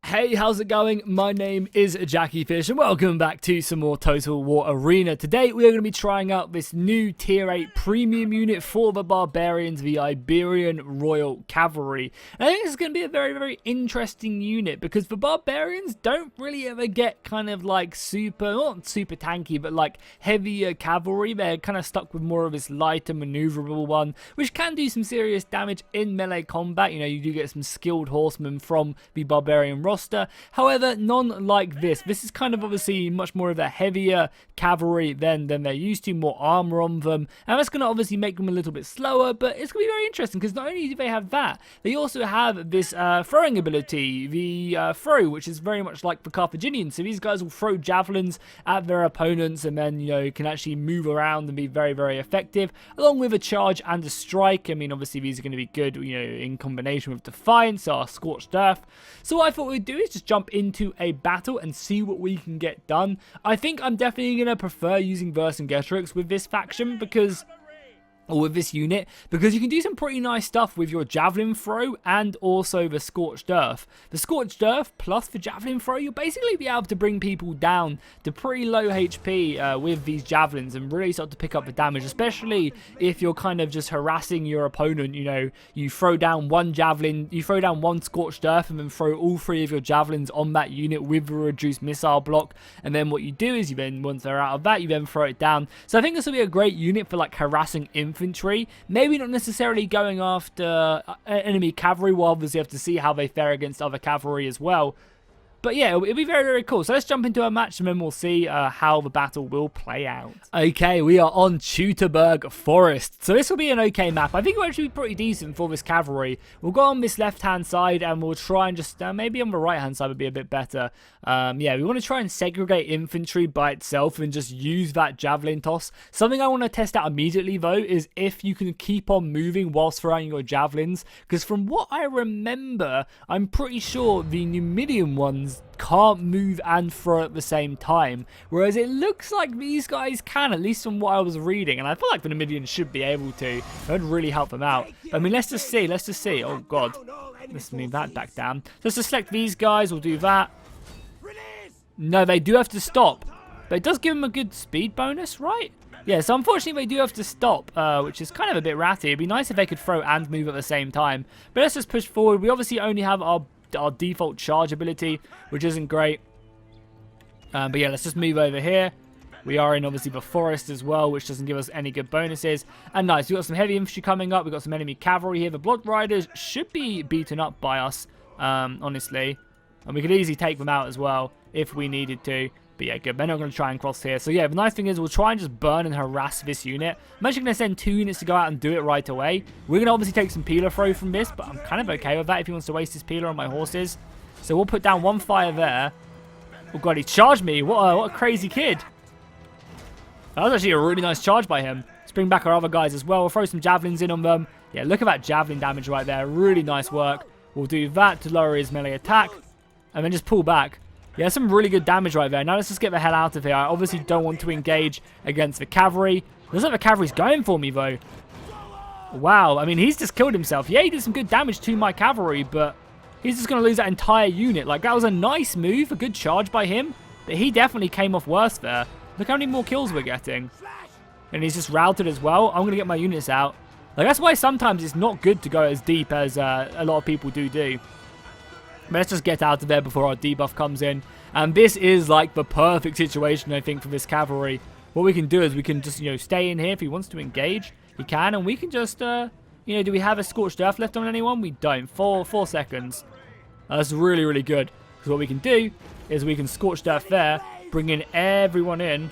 Hey, how's it going? My name is Jackie Fish and welcome back to some more Total War Arena. Today we are going to be trying out this new tier 8 premium unit for the barbarians, the Iberian Royal Cavalry. And I think this is going to be a very interesting unit because the barbarians don't really ever get kind of like not super tanky, but like heavier cavalry. They're kind of stuck with more of this lighter maneuverable one, which can do some serious damage in melee combat. You know, you do get some skilled horsemen from the barbarian roster. However, none like this. This is kind of obviously much more of a heavier cavalry than they're used to, more armor on them, and that's going to obviously make them a little bit slower, but it's going to be very interesting because not only do they have that, they also have this throwing ability, the throw, which is very much like the Carthaginians. So these guys will throw javelins at their opponents and then, you know, can actually move around and be very effective, along with a charge and a strike. I mean, obviously these are going to be good, you know, in combination with Defiance, our Scorched Earth. So what I thought we'd do is just jump into a battle and see what we can get done. I think I'm definitely going to prefer using Vercingetorix with this faction or with this unit, because you can do some pretty nice stuff with your javelin throw and also the Scorched Earth. The Scorched Earth plus the javelin throw, you'll basically be able to bring people down to pretty low HP with these javelins and really start to pick up the damage, especially if you're kind of just harassing your opponent. You know, you throw down one javelin, you throw down one Scorched Earth and then throw all three of your javelins on that unit with the reduced missile block, and then what you do is you then, once they're out of that, you then throw it down. So I think this will be a great unit for like harassing infantry. Maybe not necessarily going after enemy cavalry. We'll obviously have to see how they fare against other cavalry as well. But yeah, it'll be very cool. So let's jump into a match and then we'll see how the battle will play out. Okay, we are on Teutoburg Forest. So this will be an okay map. I think it'll actually be pretty decent for this cavalry. We'll go on this left-hand side and we'll try and just, maybe on the right-hand side would be a bit better. Yeah, we want to try and segregate infantry by itself and just use that javelin toss. Something I want to test out immediately though is if you can keep on moving whilst throwing your javelins. Because from what I remember, I'm pretty sure the Numidian ones can't move and throw at the same time, whereas it looks like these guys can, at least from what I was reading, and I feel like the Numidians should be able to. It would really help them out. But, I mean, let's just see. Oh god, let's move that back down. Let's just select these guys. We'll do that. No, they do have to stop, but it does give them a good speed bonus, right? Yeah, so unfortunately they do have to stop, which is kind of a bit ratty. It'd be nice if they could throw and move at the same time. But let's just push forward. We obviously only have our default charge ability, which isn't great. But yeah, let's just move over here. We are in obviously the forest as well, which doesn't give us any good bonuses. And nice, we've got some heavy infantry coming up. We've got some enemy cavalry here. The Blood Riders should be beaten up by us, honestly. And we could easily take them out as well if we needed to. But yeah, good. They're not going to try and cross here. So yeah, the nice thing is we'll try and just burn and harass this unit. I'm actually going to send 2 units to go out and do it right away. We're going to obviously take some peeler throw from this, but I'm kind of okay with that if he wants to waste his peeler on my horses. So we'll put down 1 fire there. Oh god, he charged me. What a crazy kid. That was actually a really nice charge by him. Let's bring back our other guys as well. We'll throw some javelins in on them. Yeah, look at that javelin damage right there. Really nice work. We'll do that to lower his melee attack. And then just pull back. Yeah, some really good damage right there. Now let's just get the hell out of here. I obviously don't want to engage against the cavalry. Looks like the cavalry's going for me, though. Wow, I mean, he's just killed himself. Yeah, he did some good damage to my cavalry, but he's just going to lose that entire unit. Like, that was a nice move, a good charge by him, but he definitely came off worse there. Look how many more kills we're getting. And he's just routed as well. I'm going to get my units out. Like, that's why sometimes it's not good to go as deep as a lot of people do. But let's just get out of there before our debuff comes in. And this is like the perfect situation, I think, for this cavalry. What we can do is we can just, you know, stay in here. If he wants to engage, he can. And we can just, you know, do we have a Scorched Earth left on anyone? We don't. 4 seconds. That's really good. Because what we can do is we can Scorched Earth there, bring in everyone in,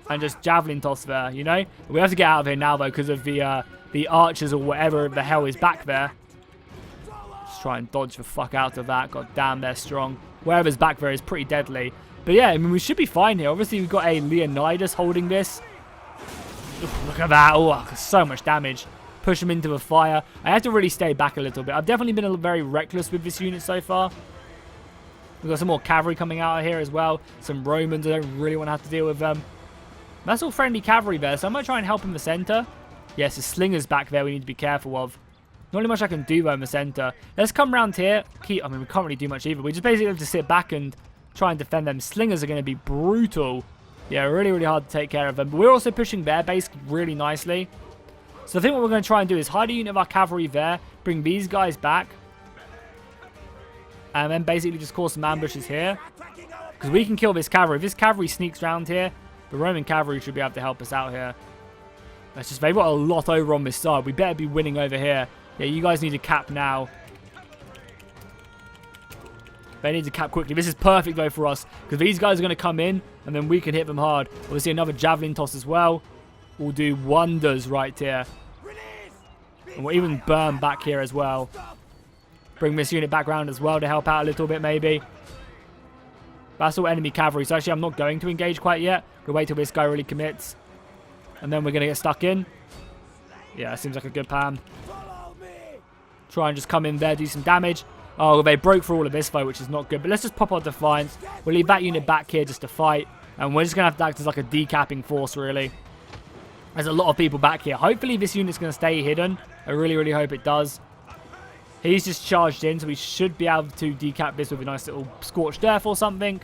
and just javelin toss there, you know? We have to get out of here now, though, because of the archers or whatever the hell is back there. Try and dodge the fuck out of that. God damn, they're strong. Wherever's back there is pretty deadly. But yeah, I mean, we should be fine here. Obviously, we've got a Leonidas holding this. Oof, look at that. Oh, so much damage. Push him into the fire. I have to really stay back a little bit. I've definitely been very reckless with this unit so far. We've got some more cavalry coming out of here as well. Some Romans. I don't really want to have to deal with them. That's all friendly cavalry there, so I'm going to try and help in the center. Yes, the Slinger's back there we need to be careful of. Not really much I can do though in the center. Let's come around here. I mean, we can't really do much either. We just basically have to sit back and try and defend them. Slingers are going to be brutal. Yeah, really, really hard to take care of them. But we're also pushing their base really nicely. So I think what we're going to try and do is hide a unit of our cavalry there. Bring these guys back. And then basically just cause some ambushes here. Because we can kill this cavalry. If this cavalry sneaks around here, the Roman cavalry should be able to help us out here. That's just, they've got a lot over on this side. We better be winning over here. Yeah, you guys need to cap now. They need to cap quickly. This is perfect, though, for us. Because these guys are going to come in, and then we can hit them hard. Obviously, another javelin toss as well will do wonders right here. And we'll even burn back here as well. Bring this unit back around as well to help out a little bit, maybe. That's all enemy cavalry. So, actually, I'm not going to engage quite yet. We'll wait till this guy really commits. And then we're going to get stuck in. Yeah, seems like a good plan. Try and just come in there, do some damage. Oh, they broke for all of this, though, which is not good. But let's just pop our Defiance. We'll leave that unit back here just to fight. And we're just going to have to act as like a decapping force, really. There's a lot of people back here. Hopefully, this unit's going to stay hidden. I really, really hope it does. He's just charged in, so we should be able to decap this with a nice little Scorched Earth or something.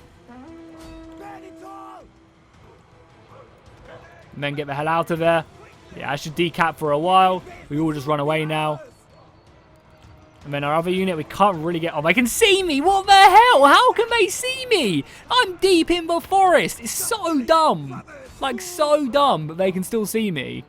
And then get the hell out of there. Yeah, I should decap for a while. We all just run away now. And then our other unit, we can't really get... Oh, they can see me! What the hell? How can they see me? I'm deep in the forest. It's so dumb. Like, so dumb, but they can still see me.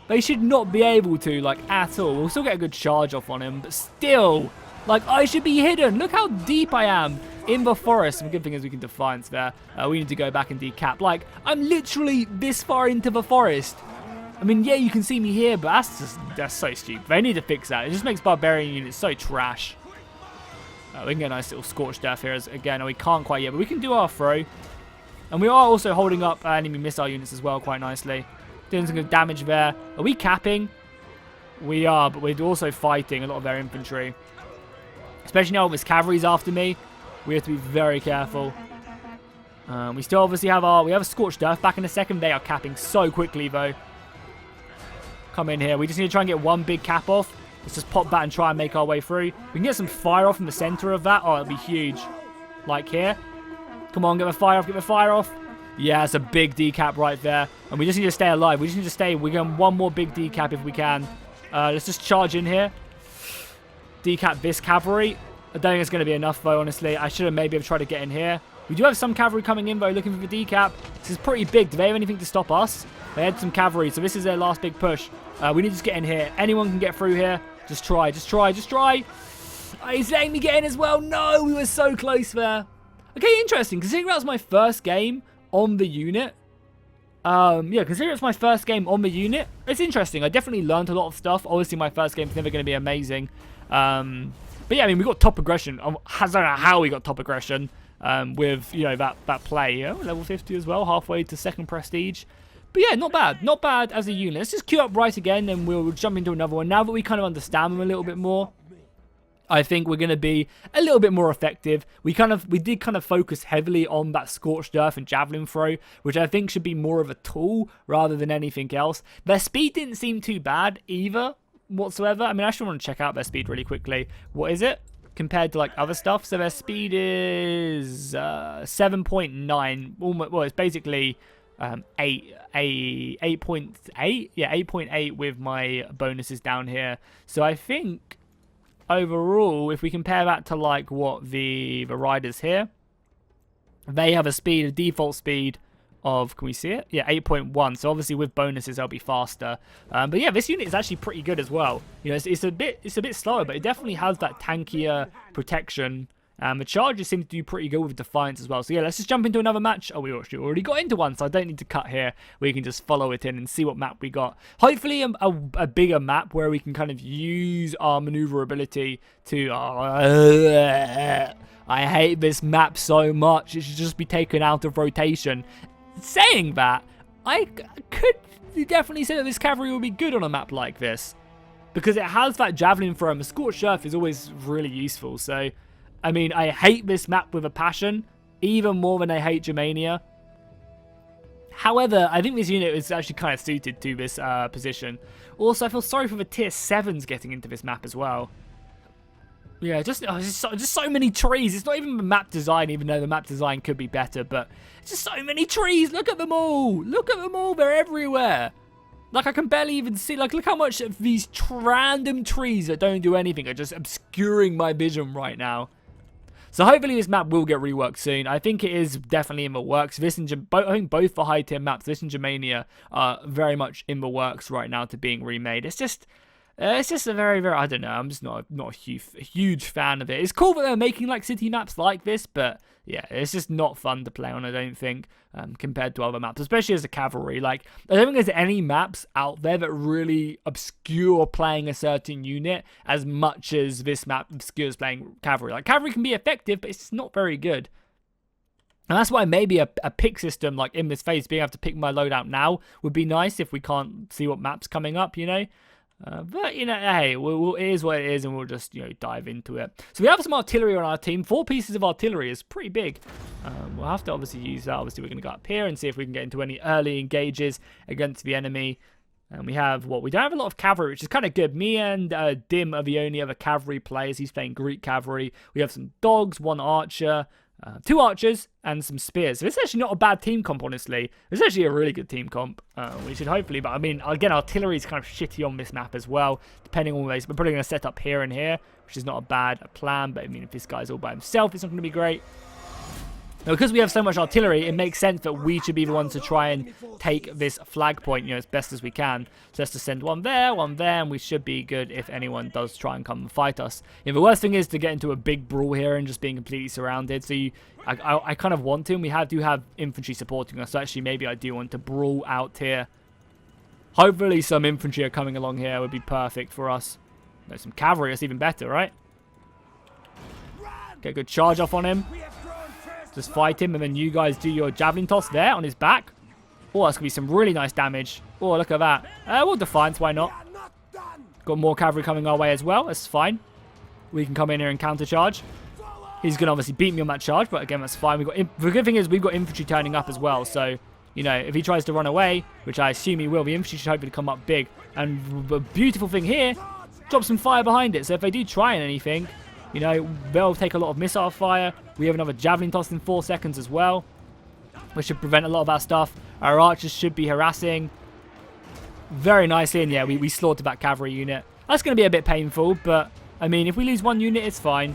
They should not be able to, like, at all. We'll still get a good charge off on him, but still, like, I should be hidden. Look how deep I am in the forest. And the good thing is we can Defiance there. We need to go back and decap. Like, I'm literally this far into the forest. I mean, yeah, you can see me here, but that's so stupid. They need to fix that. It just makes barbarian units so trash. We can get a nice little Scorched Earth here again. We can't quite yet, but we can do our throw. And we are also holding up enemy missile units as well quite nicely. Doing some good damage there. Are we capping? We are, but we're also fighting a lot of their infantry. Especially now this cavalry's after me. We have to be very careful. We still obviously have a Scorched Earth back in a second. They are capping so quickly, though. Come in here. We just need to try and get one big cap off. Let's just pop that and try and make our way through. We can get some fire off in the center of that. Oh, it'll be huge. Like here. Come on, get the fire off, get the fire off. Yeah, it's a big decap right there. And we just need to stay alive. We just need to stay. We're going one more big decap if we can. Let's just charge in here. Decap this cavalry. I don't think it's going to be enough, though, honestly. I should have maybe tried to get in here. We do have some cavalry coming in, though, looking for the decap. This is pretty big. Do they have anything to stop us? They had some cavalry, so this is their last big push. We need to just get in here. Anyone can get through here. Just try, just try, just try. Oh, he's letting me get in as well. No, we were so close there. Okay, interesting. Considering that was my first game on the unit. Yeah, considering it's my first game on the unit, it's interesting. I definitely learned a lot of stuff. Obviously, my first game's never going to be amazing. But yeah, I mean, we got top aggression. I don't know how we got top aggression with, you know, that play. Oh, level 50 as well, halfway to second prestige. But yeah, not bad. Not bad as a unit. Let's just queue up right again, and we'll jump into another one. Now that we kind of understand them a little bit more, I think we're going to be a little bit more effective. We did kind of focus heavily on that Scorched Earth and Javelin throw, which I think should be more of a tool rather than anything else. Their speed didn't seem too bad either, whatsoever. I mean, I actually want to check out their speed really quickly. What is it compared to like other stuff? So their speed is 7.9. Well, it's basically 8.8. Yeah, 8.8 with my bonuses down here. So I think overall, if we compare that to like what the riders here, they have a default speed of, can we see it? Yeah, 8.1. So obviously with bonuses they'll be faster. But yeah, this unit is actually pretty good as well. You know, it's a bit slower, but it definitely has that tankier protection. The Chargers seem to do pretty good with Defiance as well. So yeah, let's just jump into another match. Oh, we actually already got into one, so I don't need to cut here. We can just follow it in and see what map we got. Hopefully a bigger map where we can kind of use our maneuverability to... I hate this map so much. It should just be taken out of rotation. Saying that, I could definitely say that this cavalry will be good on a map like this, because it has that javelin throw, and the Scorched Earth is always really useful. So I mean, I hate this map with a passion, even more than I hate Germania. However, I think this unit is actually kind of suited to this position. Also, I feel sorry for the tier 7s getting into this map as well. Yeah, just so many trees. It's not even the map design, even though the map design could be better, but it's just so many trees. Look at them all. Look at them all. They're everywhere. Like, I can barely even see. Like, look how much of these random trees that don't do anything are just obscuring my vision right now. So hopefully this map will get reworked soon. I think it is definitely in the works. This and I think both the high tier maps, this and Germania, are very much in the works right now to being remade. It's just a very, I don't know. I'm just not a huge fan of it. It's cool that they're making like city maps like this, but yeah, it's just not fun to play on, I don't think, compared to other maps, especially as a cavalry. Like, I don't think there's any maps out there that really obscure playing a certain unit as much as this map obscures playing cavalry. Like, cavalry can be effective, but it's not very good. And that's why maybe a pick system, like in this phase, being able to pick my loadout now would be nice if we can't see what map's coming up, you know? But, you know, hey, it is what it is, and we'll just, you know, dive into it. So we have some artillery on our team. 4 pieces of artillery is pretty big. We'll have to obviously use that. Obviously, we're going to go up here and see if we can get into any early engages against the enemy. And we have, we don't have a lot of cavalry, which is kind of good. Me and Dim are the only other cavalry players. He's playing Greek cavalry. We have some dogs, 1 archer, 2 archers, and some spears. So it's actually not a bad team comp, honestly. It's actually a really good team comp. We should hopefully, but I mean, again, artillery is kind of shitty on this map as well, depending on ways. We're probably going to set up here and here, which is not a bad plan, but I mean, if this guy's all by himself, it's not going to be great. Now, because we have so much artillery, it makes sense that we should be the ones to try and take this flag point, you know, as best as we can. So let's just send one there, and we should be good if anyone does try and come and fight us. You know, the worst thing is to get into a big brawl here and just being completely surrounded. So I kind of want to, and we do have infantry supporting us. So actually, maybe I do want to brawl out here. Hopefully, some infantry are coming along here. Would be perfect for us. No, some cavalry, that's even better, right? Get a good charge off on him. Just fight him, and then you guys do your javelin toss there on his back. Oh, that's going to be some really nice damage. Oh, look at that. We'll Defiance, why not? Got more cavalry coming our way as well. That's fine. We can come in here and countercharge. He's going to obviously beat me on that charge, but again, that's fine. The good thing is we've got infantry turning up as well, so, you know, if he tries to run away, which I assume he will, the infantry should hopefully come up big. And the beautiful thing here, drop some fire behind it. So if they do try and anything, you know, they'll take a lot of missile fire. We have another javelin toss in 4 seconds as well, which should prevent a lot of our stuff. Our archers should be harassing very nicely. And yeah, we slaughtered that cavalry unit. That's going to be a bit painful, but I mean, if we lose 1 unit, it's fine.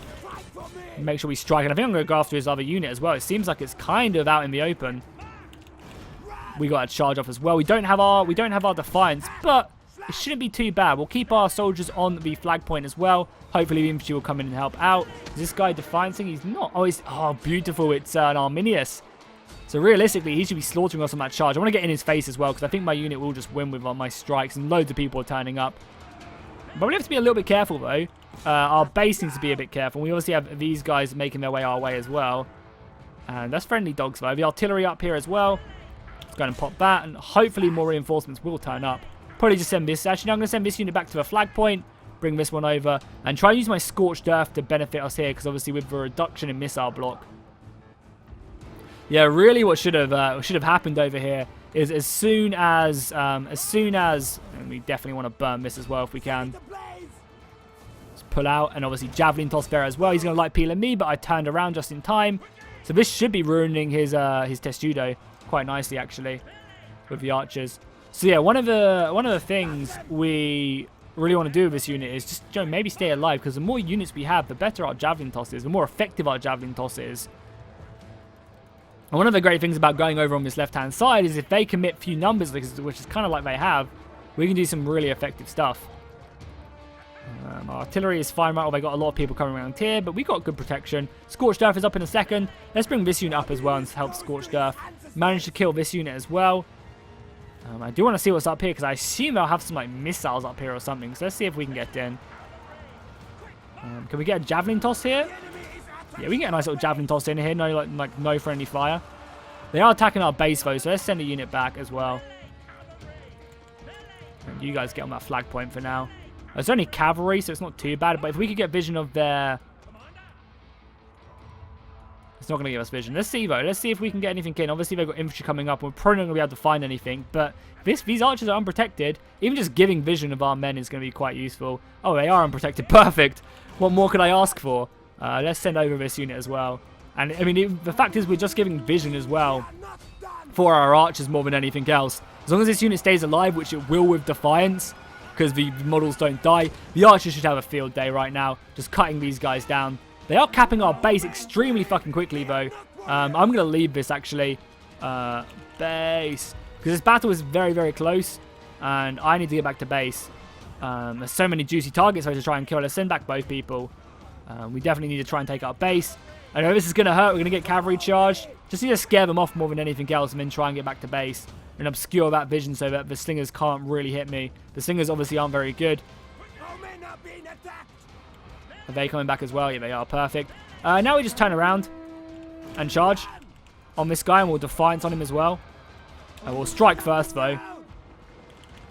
Make sure we strike. And I think I'm going to go after his other unit as well. It seems like it's kind of out in the open. We got a charge off as well. We don't have our Defiance, but it shouldn't be too bad. We'll keep our soldiers on the flag point as well. Hopefully the infantry will come in and help out. Is this guy Defiancing? He's not. Oh, beautiful. It's an Arminius. So realistically, he should be slaughtering us on that charge. I want to get in his face as well, because I think my unit will just win with my strikes, and loads of people are turning up. But we have to be a little bit careful, though. Our base needs to be a bit careful. We obviously have these guys making their way our way as well. And that's friendly dogs, though. The artillery up here as well. Let's go and pop that, and hopefully more reinforcements will turn up. Probably just send this. Actually, no, I'm going to send this unit back to the flag point. Bring this one over. And try and use my Scorched Earth to benefit us here. Because obviously with the reduction in missile block. Yeah, really what should have happened over here is as soon as, and we definitely want to burn this as well if we can. Let's pull out. And obviously Javelin Toss there as well. He's going to like peeling me, but I turned around just in time. So this should be ruining his Testudo quite nicely, actually, with the archers. So yeah, one of the things we really want to do with this unit is just, you know, maybe stay alive, because the more units we have, the better our javelin toss is, the more effective our javelin toss is. And one of the great things about going over on this left-hand side is if they commit few numbers, which is kind of like they have, we can do some really effective stuff. Our artillery is fine right now. They got a lot of people coming around here, but we got good protection. Scorched Earth is up in a second. Let's bring this unit up as well and help Scorched Earth. Managed to kill this unit as well. I do want to see what's up here, because I assume they'll have some like missiles up here or something. So let's see if we can get in. Can we get a javelin toss here? Yeah, we can get a nice little javelin toss in here. No, like no friendly fire. They are attacking our base though, so let's send a unit back as well. And you guys get on that flag point for now. It's only cavalry, so it's not too bad. But if we could get vision of their It's not going to give us vision. Let's see, though. Let's see if we can get anything in. Obviously, they've got infantry coming up. We're probably not going to be able to find anything. But if these archers are unprotected, even just giving vision of our men is going to be quite useful. Oh, they are unprotected. Perfect. What more could I ask for? Let's send over this unit as well. And, I mean, the fact is we're just giving vision as well for our archers more than anything else. As long as this unit stays alive, which it will with Defiance, because the models don't die, the archers should have a field day right now, just cutting these guys down. They are capping our base extremely fucking quickly, though. I'm going to leave this, actually. Base. Because this battle is very, very close, and I need to get back to base. There's so many juicy targets I have to try and kill. Let's send back both people. We definitely need to try and take our base. I know this is going to hurt. We're going to get cavalry charged. Just need to scare them off more than anything else and then try and get back to base and obscure that vision so that the slingers can't really hit me. The slingers obviously aren't very good. Are they coming back as well? Yeah, they are. Perfect. Now we just turn around and charge on this guy, and we'll Defiance on him as well. We'll strike first, though.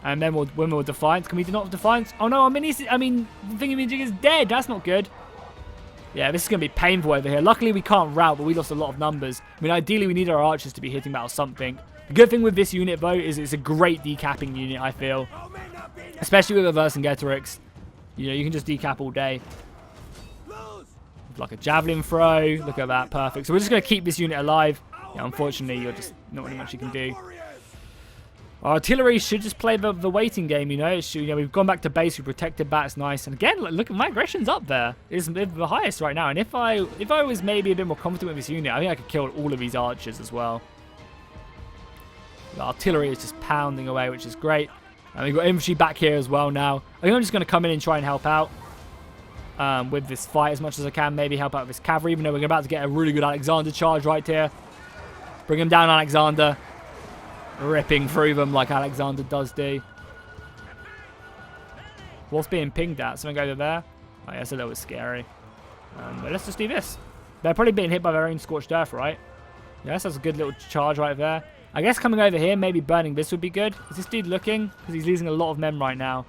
And then we'll Defiance. Can we not Defiance? Oh, no. I mean, the thingamajig is dead. That's not good. Yeah, this is going to be painful over here. Luckily, we can't rout, but we lost a lot of numbers. I mean, ideally, we need our archers to be hitting that or something. The good thing with this unit, though, is it's a great decapping unit, I feel. Especially with a Vercingetorix. You know, you can just decap all day. Like a javelin throw. Look at that. Perfect. So we're just going to keep this unit alive. Yeah, unfortunately, you're just not really much you can do. Our artillery should just play the waiting game, you know. We've gone back to base. We protected that. It's nice. And again, look at my aggression's up there. It's the highest right now. And if I was maybe a bit more confident with this unit, I think I could kill all of these archers as well. The artillery is just pounding away, which is great. And we've got infantry back here as well now. I think I'm just going to come in and try and help out with this fight as much as I can. Maybe help out with this cavalry, even though we're about to get a really good Alexander charge right here. Bring him down, Alexander. Ripping through them like Alexander does do. What's being pinged at? Something over there? Oh, yeah, that's a little bit scary. But let's just do this. They're probably being hit by their own scorched earth, right? Yes, that's a good little charge right there. I guess coming over here, maybe burning this would be good. Is this dude looking? Because he's losing a lot of men right now.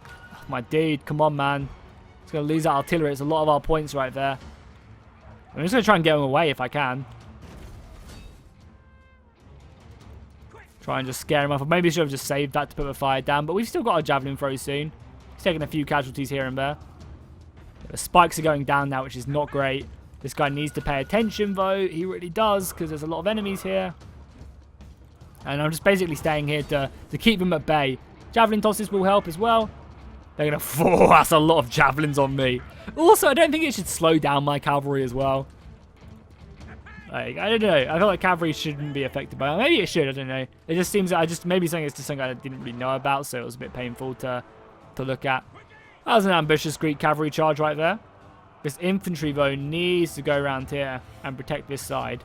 Oh, my dude, come on, man. He's going to lose that artillery. It's a lot of our points right there. I'm just going to try and get him away if I can. Try and just scare him off. Maybe I should have just saved that to put the fire down. But we've still got our javelin throw soon. He's taking a few casualties here and there. The spikes are going down now, which is not great. This guy needs to pay attention, though. He really does, because there's a lot of enemies here. And I'm just basically staying here to keep them at bay. Javelin tosses will help as well. They're going to... Oh, that's a lot of javelins on me. Also, I don't think it should slow down my cavalry as well. Like, I don't know. I feel like cavalry shouldn't be affected by it. Maybe it should. I don't know. It just seems that maybe something it's just something I didn't really know about, so it was a bit painful to look at. That was an ambitious Greek cavalry charge right there. This infantry, though, needs to go around here and protect this side.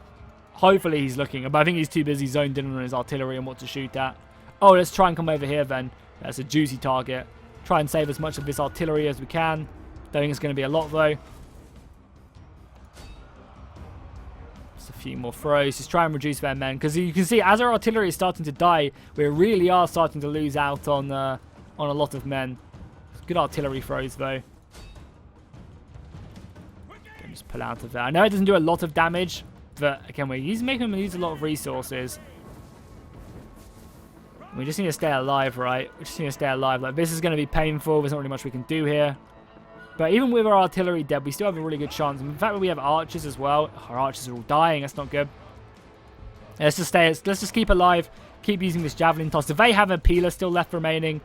Hopefully he's looking, but I think he's too busy zoned in on his artillery and what to shoot at. Oh, let's try and come over here then. That's a juicy target. Try and save as much of this artillery as we can. Don't think it's going to be a lot, though. Just a few more throws. Just try and reduce their men. Because you can see, as our artillery is starting to die, we really are starting to lose out on a lot of men. Good artillery throws, though. Just pull out of there. I know it doesn't do a lot of damage, but again, we're making them use a lot of resources. We just need to stay alive, right? We just need to stay alive. Like, this is going to be painful. There's not really much we can do here. But even with our artillery dead, we still have a really good chance. And in fact, we have archers as well. Our archers are all dying. That's not good. Let's just stay. Let's just keep alive. Keep using this javelin toss. If they have a peeler still left remaining,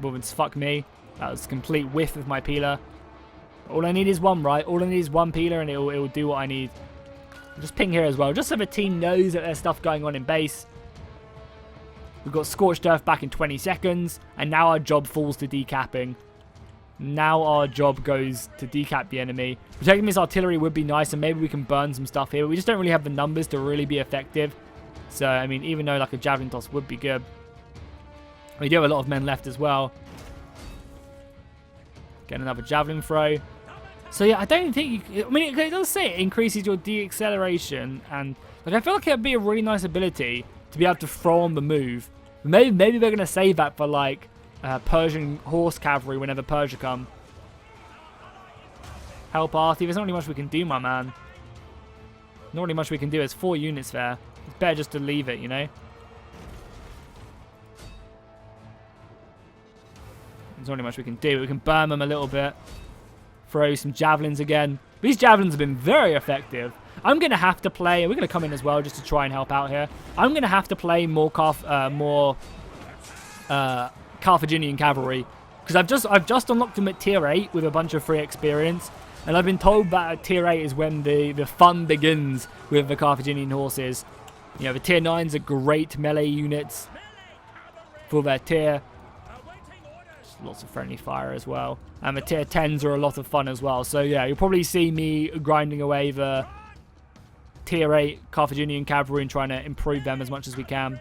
well, then fuck me. That was a complete whiff of my peeler. All I need is one, right? All I need is one peeler, and it will do what I need. Just ping here as well, just so the team knows that there's stuff going on in base. We've got Scorched Earth back in 20 seconds, and now our job falls to decapping. Now our job goes to decap the enemy. Protecting this artillery would be nice, and maybe we can burn some stuff here. But we just don't really have the numbers to really be effective. So, I mean, even though like a javelin toss would be good, we do have a lot of men left as well. Get another javelin throw. So yeah, I don't think I mean, it does say it increases your de-acceleration, and like I feel like it'd be a really nice ability to be able to throw on the move. Maybe they're gonna save that for like Persian horse cavalry whenever Persia come. Help Artie. There's not really much we can do, my man. Not really much we can do. There's 4 units there. It's better just to leave it, you know? There's not really much we can do. We can burn them a little bit. Throw some javelins again. These javelins have been very effective. I'm going to have to play... We're going to come in as well just to try and help out here. I'm going to have to play more Carthaginian cavalry. Because I've just unlocked them at tier 8 with a bunch of free experience. And I've been told that at tier 8 is when the fun begins with the Carthaginian horses. You know, the tier 9s are great melee units for their tier. Lots of friendly fire as well. And the tier 10s are a lot of fun as well. So yeah, you'll probably see me grinding away the tier 8 Carthaginian cavalry and trying to improve them as much as we can.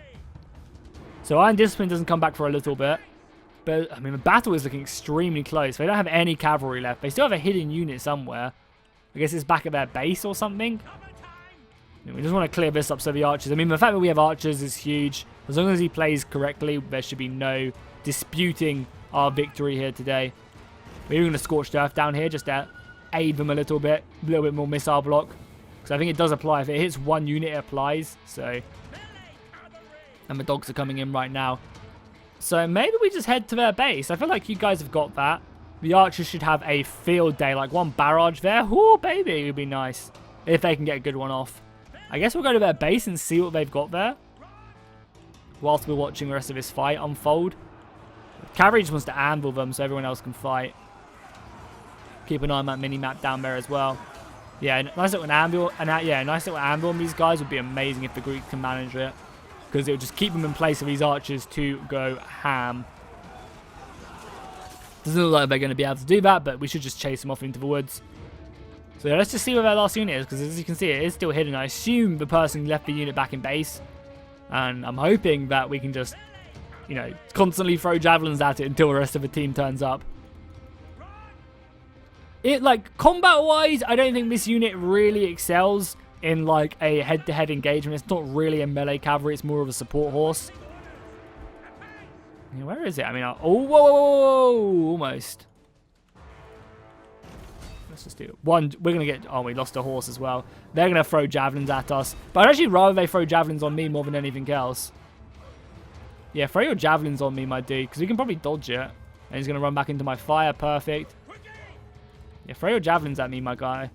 So Iron Discipline doesn't come back for a little bit. But, I mean, the battle is looking extremely close. They don't have any cavalry left. They still have a hidden unit somewhere. I guess it's back at their base or something. We just want to clear this up so the archers... I mean, the fact that we have archers is huge. As long as he plays correctly, there should be no disputing our victory here today. We're even going to Scorched Earth down here just to aid them a little bit more missile block. Because I think it does apply. If it hits 1 unit, it applies. So, and the dogs are coming in right now. So maybe we just head to their base. I feel like you guys have got that. The archers should have a field day. Like 1 barrage there. Ooh, baby. It would be nice. If they can get a good one off. I guess we'll go to their base and see what they've got there. Whilst we're watching the rest of this fight unfold. Cavalry just wants to anvil them so everyone else can fight. Keep an eye on that mini-map down there as well. Yeah, nice little anvil. Nice little anvil on these guys would be amazing if the Greeks can manage it. Because it would just keep them in place for these archers to go ham. Doesn't look like they're going to be able to do that, but we should just chase them off into the woods. So yeah, let's just see where their last unit is, because as you can see, it is still hidden. I assume the person left the unit back in base. And I'm hoping that we can just, you know, constantly throw javelins at it until the rest of the team turns up. Combat-wise, I don't think this unit really excels in like a head-to-head engagement. It's not really a melee cavalry, it's more of a support horse. Yeah, where is it? I mean, whoa, almost. Let's just do it. We're gonna get, we lost a horse as well. They're gonna throw javelins at us, but I'd actually rather they throw javelins on me more than anything else. Yeah, throw your javelins on me, my dude, because we can probably dodge it. And he's gonna run back into my fire. Perfect. Yeah, throw your javelins at me, my guy.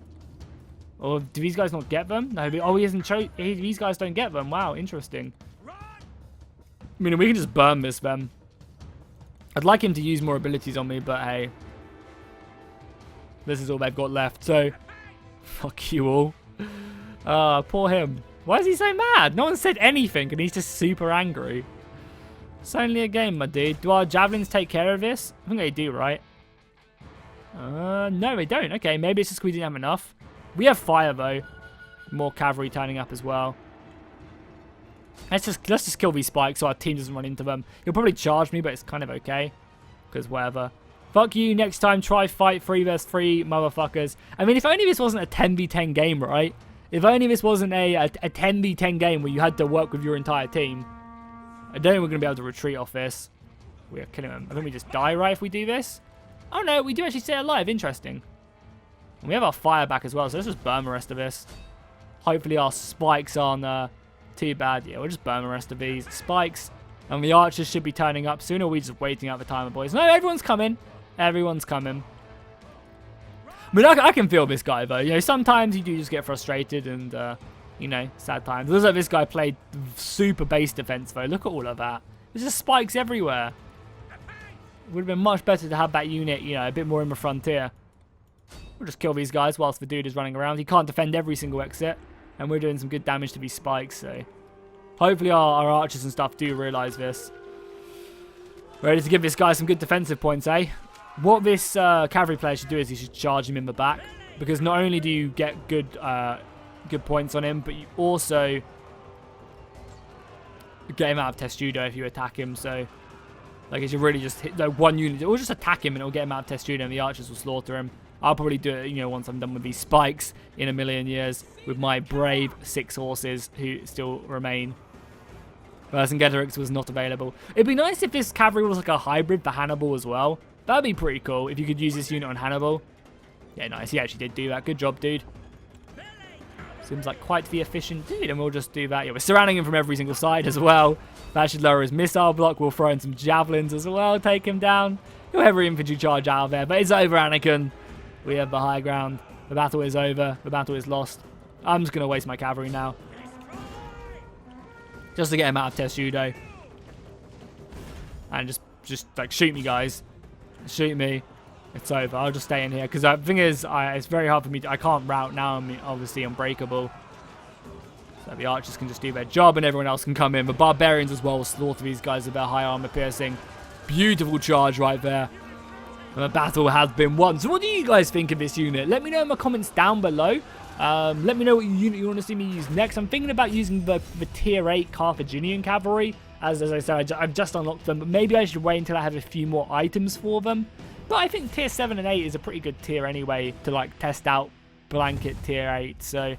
Or do these guys not get them? No, he hasn't these guys don't get them. Wow, interesting. I mean, we can just burn this then. I'd like him to use more abilities on me, but hey. This is all they've got left, so... Fuck you all. Poor him. Why is he so mad? No one said anything, and he's just super angry. It's only a game, my dude. Do our javelins take care of this? I think they do, right? No, they don't. Okay, maybe it's just we didn't have enough. We have fire, though. More cavalry turning up as well. Let's just kill these spikes so our team doesn't run into them. He'll probably charge me, but it's kind of okay. Because whatever. Fuck you, next time try fight 3 vs 3, motherfuckers. I mean, if only this wasn't a 10v10 game, right? If only this wasn't a 10v10 game where you had to work with your entire team. I don't think we're going to be able to retreat off this. We are killing them. I think we just die, right, if we do this? Oh, no, we do actually stay alive. Interesting. And we have our fire back as well, so let's just burn the rest of this. Hopefully our spikes aren't too bad. Yeah, we'll just burn the rest of these spikes. And the archers should be turning up soon, or are we just waiting out the timer, boys? No, everyone's coming. Everyone's coming. I mean, I can feel this guy, though. You know, sometimes you do just get frustrated and, you know, sad times. It looks like this guy played super base defense, though. Look at all of that. There's just spikes everywhere. It would have been much better to have that unit, you know, a bit more in the frontier. We'll just kill these guys whilst the dude is running around. He can't defend every single exit. And we're doing some good damage to these spikes, so... Hopefully our archers and stuff do realise this. Ready to give this guy some good defensive points, eh? What this cavalry player should do is he should charge him in the back. Because not only do you get good points on him, but you also get him out of Testudo if you attack him, so... Like, it should really just hit one unit. Or just attack him and it'll get him out of Testudo and the archers will slaughter him. I'll probably do it, you know, once I'm done with these spikes in a million years with my brave 6 horses who still remain. Vercingetorix was not available. It'd be nice if this cavalry was like a hybrid for Hannibal as well. That'd be pretty cool if you could use this unit on Hannibal. Yeah, nice. He actually did do that. Good job, dude. So Seems like quite the efficient dude, and we'll just do that. Yeah, we're surrounding him from every single side as well. That should lower his missile block. We'll throw in some javelins as well, take him down. He'll have every infantry charge out of there, but it's over, Anakin. We have the high ground. The battle is over. The battle is lost. I'm just going to waste my cavalry now, just to get him out of Teshudo. And just like, shoot me, guys. Shoot me. It's over. I'll just stay in here. Because the thing is, it's very hard for me. I can't route now. I'm obviously unbreakable. So the archers can just do their job and everyone else can come in. The barbarians as well will slaughter these guys with their high armor piercing. Beautiful charge right there. And the battle has been won. So what do you guys think of this unit? Let me know in the comments down below. Let me know what unit you want to see me use next. I'm thinking about using the tier 8 Carthaginian cavalry. As I said, I've just unlocked them. But maybe I should wait until I have a few more items for them. But I think tier 7 and 8 is a pretty good tier anyway to like test out blanket tier 8. So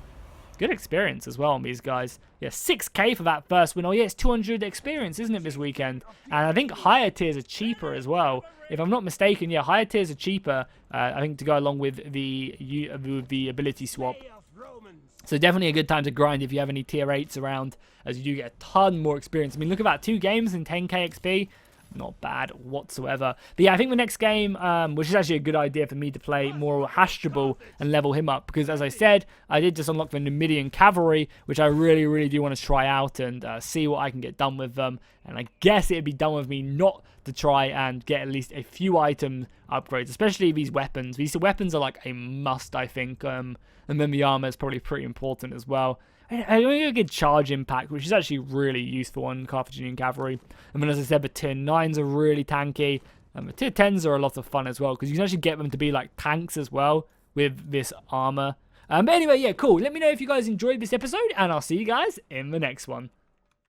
good experience as well on these guys. Yeah, 6k for that first win. Oh yeah, it's 200 experience, isn't it, this weekend? And I think higher tiers are cheaper as well. If I'm not mistaken, yeah, higher tiers are cheaper. I think to go along with the ability swap. So definitely a good time to grind if you have any tier 8s around, as you do get a ton more experience. I mean, look at that, 2 games and 10k XP. Not bad whatsoever. But yeah, I think the next game, which is actually a good idea for me to play more Hashtable and level him up. Because as I said, I did just unlock the Numidian Cavalry, which I really, really do want to try out and see what I can get done with them. And I guess it'd be done with me not to try and get at least a few item upgrades, especially these weapons. These weapons are like a must, I think. And then the armor is probably pretty important as well. I only get a good charge impact, which is actually really useful on Carthaginian cavalry. And then, as I said, the tier 9s are really tanky. And the tier 10s are a lot of fun as well, because you can actually get them to be like tanks as well with this armor. But anyway, yeah, cool. Let me know if you guys enjoyed this episode, and I'll see you guys in the next one.